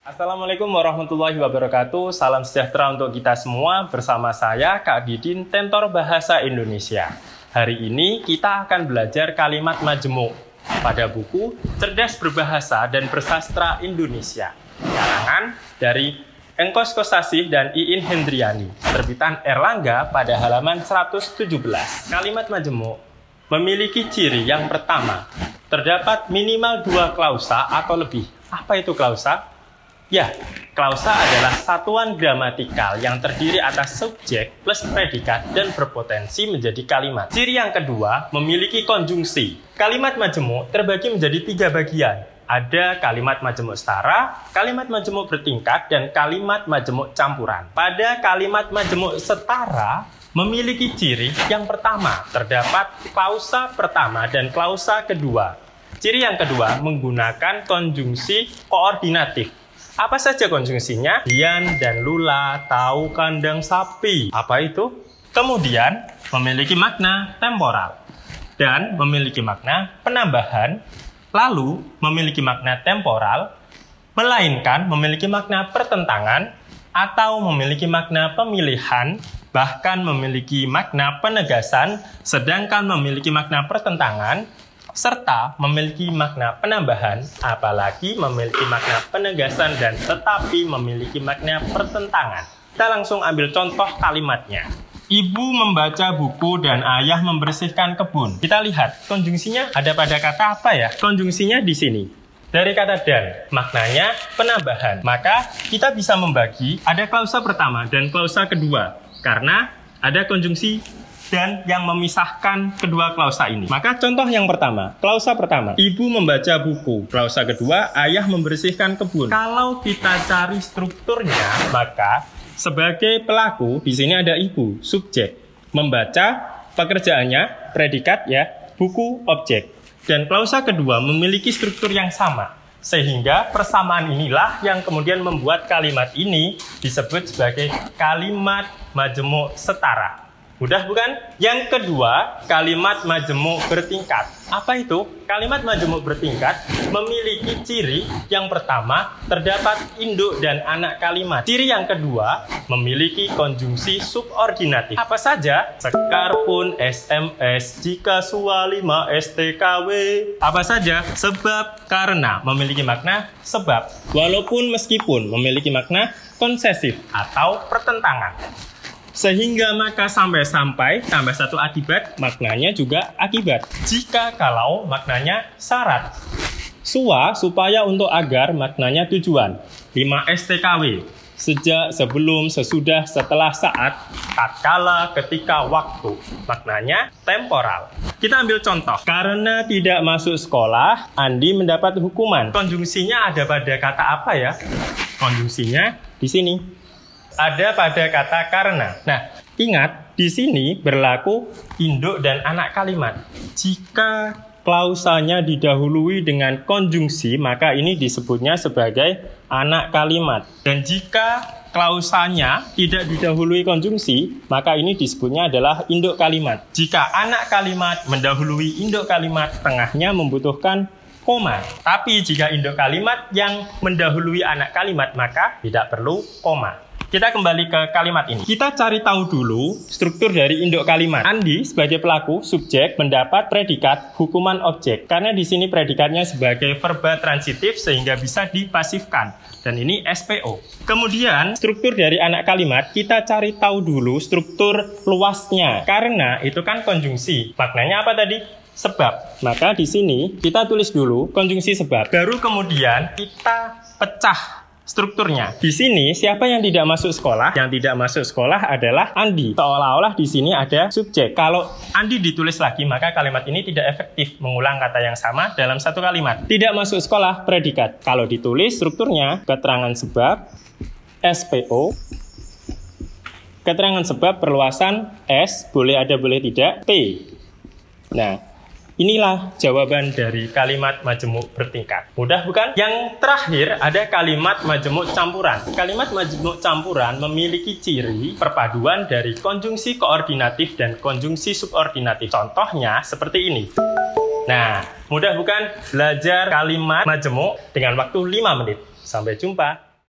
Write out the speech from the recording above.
Assalamualaikum warahmatullahi wabarakatuh. Salam sejahtera untuk kita semua. Bersama saya Kak Didin, Tentor Bahasa Indonesia. Hari ini kita akan belajar kalimat majemuk pada buku Cerdas Berbahasa dan Bersastra Indonesia, karangan dari Engkos Kosasih dan Iin Hendriani, terbitan Erlangga pada halaman 117. Kalimat majemuk memiliki ciri yang pertama, terdapat minimal 2 klausa atau lebih. Apa itu klausa? Ya, klausa adalah satuan gramatikal yang terdiri atas subjek plus predikat dan berpotensi menjadi kalimat. Ciri yang kedua, memiliki konjungsi. Kalimat majemuk terbagi menjadi 3 bagian. Ada kalimat majemuk setara, kalimat majemuk bertingkat, dan kalimat majemuk campuran. Pada kalimat majemuk setara, memiliki ciri yang pertama, terdapat klausa pertama dan klausa kedua. Ciri yang kedua, menggunakan konjungsi koordinatif. Apa saja konjungsinya? Dian dan Lula tahu kandang sapi. Apa itu? Kemudian, memiliki makna temporal dan memiliki makna penambahan, lalu memiliki makna temporal, melainkan memiliki makna pertentangan, atau memiliki makna pemilihan, bahkan memiliki makna penegasan, sedangkan memiliki makna pertentangan, serta memiliki makna penambahan, apalagi memiliki makna penegasan, dan tetapi memiliki makna pertentangan. Kita langsung ambil contoh kalimatnya. Ibu membaca buku dan ayah membersihkan kebun. Kita lihat konjungsinya ada pada kata apa ya? Konjungsinya di sini. Dari kata dan, maknanya penambahan. Maka kita bisa membagi ada klausa pertama dan klausa kedua, karena ada konjungsi dan yang memisahkan kedua klausa ini. Maka contoh yang pertama, klausa pertama, ibu membaca buku. Klausa kedua, ayah membersihkan kebun. Kalau kita cari strukturnya, maka sebagai pelaku di sini ada ibu, subjek, membaca, pekerjaannya, predikat ya, buku, objek. Dan klausa kedua memiliki struktur yang sama. Sehingga persamaan inilah yang kemudian membuat kalimat ini disebut sebagai kalimat majemuk setara. Mudah bukan? Yang kedua, kalimat majemuk bertingkat. Apa itu? Kalimat majemuk bertingkat memiliki ciri yang pertama, terdapat induk dan anak kalimat. Ciri yang kedua, memiliki konjungsi subordinatif. Apa saja? Sekar pun SMS, jika sualima STKW. Apa saja? Sebab, karena, memiliki makna sebab. Walaupun, meskipun, memiliki makna konsesif atau pertentangan. Sehingga maka sampai-sampai tambah satu akibat, maknanya juga akibat. Jika kalau maknanya syarat. Sua, supaya, untuk, agar, maknanya tujuan. 5 STKW. Sejak, sebelum, sesudah, setelah, saat, tatkala, ketika, waktu. Maknanya temporal. Kita ambil contoh. Karena tidak masuk sekolah, Andi mendapat hukuman. Konjungsinya ada pada kata apa ya? Konjungsinya di sini. Ada pada kata karena. Nah, ingat, di sini berlaku induk dan anak kalimat. Jika klausanya didahului dengan konjungsi, maka ini disebutnya sebagai anak kalimat. Dan jika klausanya tidak didahului konjungsi, maka ini disebutnya adalah induk kalimat. Jika anak kalimat mendahului induk kalimat, tengahnya membutuhkan koma. Tapi jika induk kalimat yang mendahului anak kalimat, maka tidak perlu koma. Kita kembali ke kalimat ini. Kita cari tahu dulu struktur dari induk kalimat. Andi sebagai pelaku, subjek, mendapat predikat, hukuman objek. Karena di sini predikatnya sebagai verba transitif sehingga bisa dipasifkan. Dan ini SPO. Kemudian struktur dari anak kalimat, kita cari tahu dulu struktur luasnya. Karena itu kan konjungsi. Maknanya apa tadi? Sebab. Maka di sini kita tulis dulu konjungsi sebab. Baru kemudian kita pecah strukturnya. Di sini siapa yang tidak masuk sekolah? Yang tidak masuk sekolah adalah Andi. Seolah-olah di sini ada subjek. Kalau Andi ditulis lagi, maka kalimat ini tidak efektif mengulang kata yang sama dalam satu kalimat. Tidak masuk sekolah, predikat. Kalau ditulis strukturnya keterangan sebab, SPO, keterangan sebab perluasan S, boleh ada boleh tidak, P. Nah, inilah jawaban dari kalimat majemuk bertingkat. Mudah bukan? Yang terakhir ada kalimat majemuk campuran. Kalimat majemuk campuran memiliki ciri perpaduan dari konjungsi koordinatif dan konjungsi subordinatif. Contohnya seperti ini. Nah, mudah bukan? Belajar kalimat majemuk dengan waktu 5 menit. Sampai jumpa.